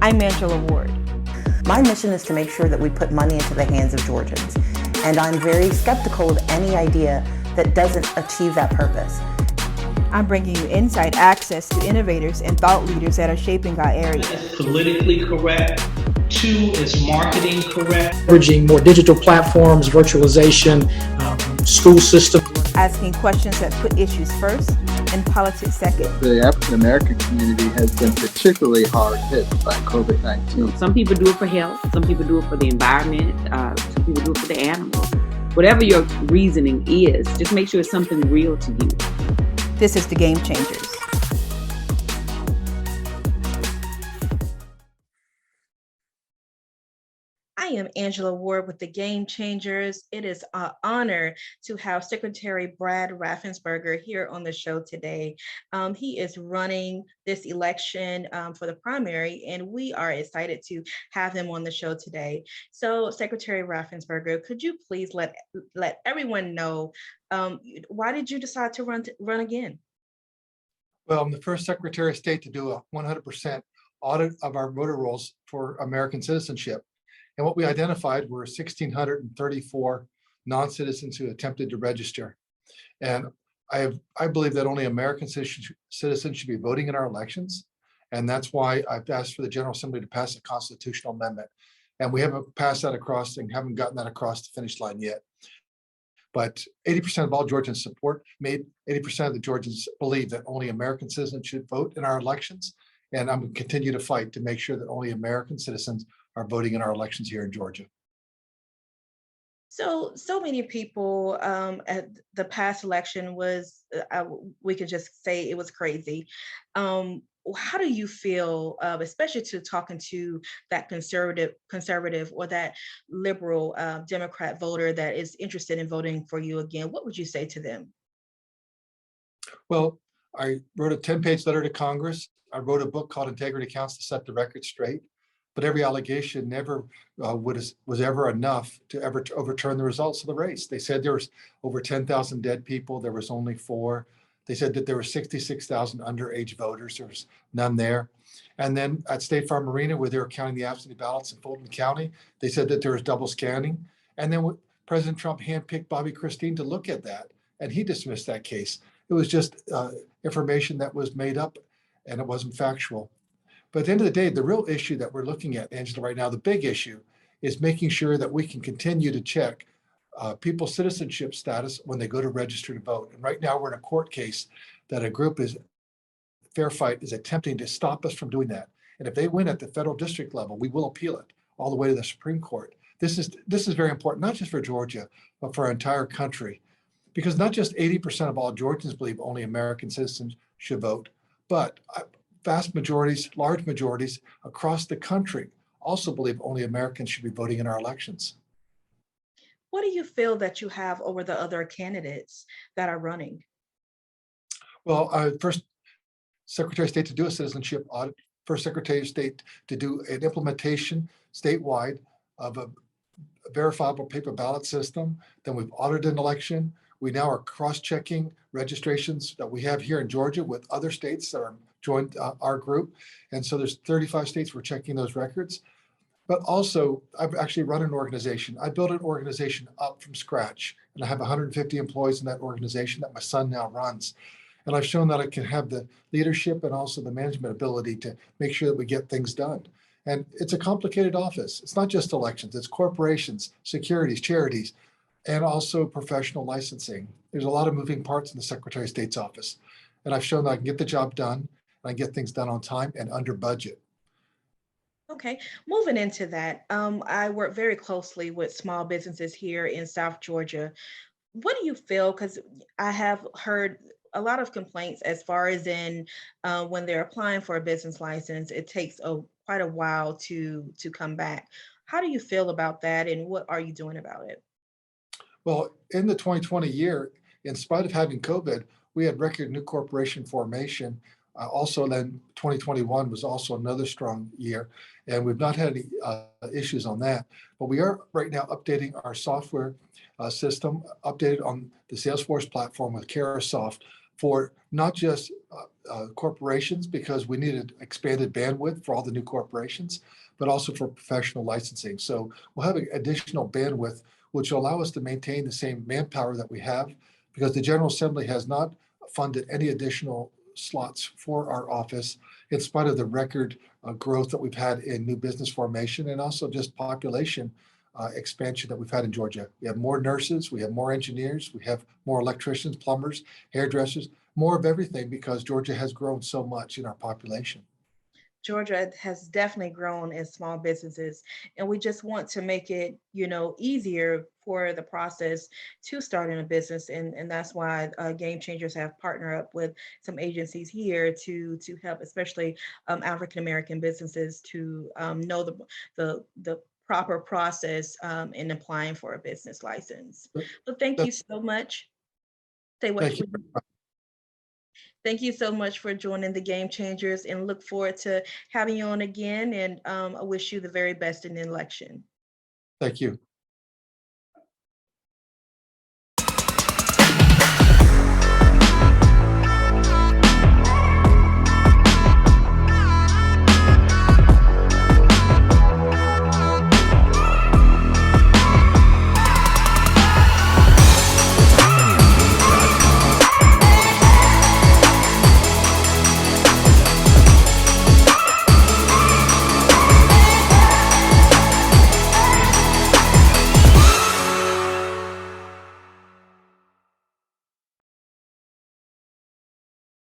I'm Angela Ward. My mission is to make sure that we put money into the hands of Georgians, and I'm very skeptical of any idea that doesn't achieve that purpose. I'm bringing you inside access to innovators and thought leaders that are shaping our area. It's politically correct. 2 is marketing correct. Leveraging more digital platforms, virtualization, school system. Asking questions that put issues first and politics second. The African American community has been particularly hard hit by COVID-19. Some people do it for health, some people do it for the environment, some people do it for the animals. Whatever your reasoning is, just make sure it's something real to you. This is the Game Changers. I am Angela Ward with the Game Changers. It is an honor to have Secretary Brad Raffensperger here on the show today. He is running this election for the primary, and we are excited to have him on the show today. So, Secretary Raffensperger, could you please let everyone know why did you decide to run again? Well, I'm the first Secretary of State to do a 100% audit of our voter rolls for American citizenship. And what we identified were 1,634 non-citizens who attempted to register. And I believe that only American citizens should be voting in our elections. And that's why I've asked for the General Assembly to pass a constitutional amendment. And we haven't passed that across and haven't gotten that across the finish line yet. But 80% of all Georgians made 80% of the Georgians believe that only American citizens should vote in our elections. And I'm going to continue to fight to make sure that only American citizens are voting in our elections here in Georgia. So many people at the past election was, we could just say it was crazy. How do you feel, especially to talking to that conservative or that liberal Democrat voter that is interested in voting for you again? What would you say to them? Well, I wrote a 10-page letter to Congress. I wrote a book called Integrity Counts to set the record straight. But every allegation never was ever enough to overturn the results of the race. They said there was over 10,000 dead people. There was only 4. They said that there were 66,000 underage voters. There was none there. And then at State Farm Arena, where they were counting the absentee ballots in Fulton County, they said that there was double scanning. And then President Trump handpicked Bobby Christine to look at that, and he dismissed that case. It was just information that was made up, and it wasn't factual. But at the end of the day, the real issue that we're looking at, Angela, right now, the big issue is making sure that we can continue to check people's citizenship status when they go to register to vote. And right now, we're in a court case that a group Fair Fight is attempting to stop us from doing that. And if they win at the federal district level, we will appeal it all the way to the Supreme Court. This is very important, not just for Georgia, but for our entire country. Because not just 80% of all Georgians believe only American citizens should vote, but vast majorities, large majorities across the country also believe only Americans should be voting in our elections. What do you feel that you have over the other candidates that are running? Well, first Secretary of State to do a citizenship audit, first Secretary of State to do an implementation statewide of a verifiable paper ballot system. Then we've audited an election. We now are cross-checking registrations that we have here in Georgia with other states that are joined our group. And so there's 35 states we're checking those records. But also, I've actually run an organization. I built an organization up from scratch, and I have 150 employees in that organization that my son now runs. And I've shown that I can have the leadership and also the management ability to make sure that we get things done. And it's a complicated office. It's not just elections, it's corporations, securities, charities, and also professional licensing. There's a lot of moving parts in the Secretary of State's office. And I've shown that I can get the job done, and I get things done on time and under budget. Okay, moving into that, I work very closely with small businesses here in South Georgia. What do you feel? Because I have heard a lot of complaints as far as in when they're applying for a business license, it takes quite a while to come back. How do you feel about that, and what are you doing about it? Well, in the 2020 year, in spite of having COVID, we had record new corporation formation. Also, then 2021 was also another strong year, and we've not had any issues on that. But we are right now updating our software system, updated on the Salesforce platform with Carasoft, for not just corporations, because we needed expanded bandwidth for all the new corporations, but also for professional licensing. So we'll have additional bandwidth, which will allow us to maintain the same manpower that we have, because the General Assembly has not funded any additional slots for our office, in spite of the record growth that we've had in new business formation and also just population expansion that we've had in Georgia. We have more nurses, we have more engineers, we have more electricians, plumbers, hairdressers, more of everything, because Georgia has grown so much in our population. Georgia has definitely grown as small businesses, and we just want to make it, easier for the process to starting a business, and that's why Game Changers have partnered up with some agencies here to help, especially African American businesses, to know the proper process in applying for a business license. But thank you so much. Say what, Thank you. Thank you so much for joining the Game Changers, and look forward to having you on again. And I wish you the very best in the election. Thank you.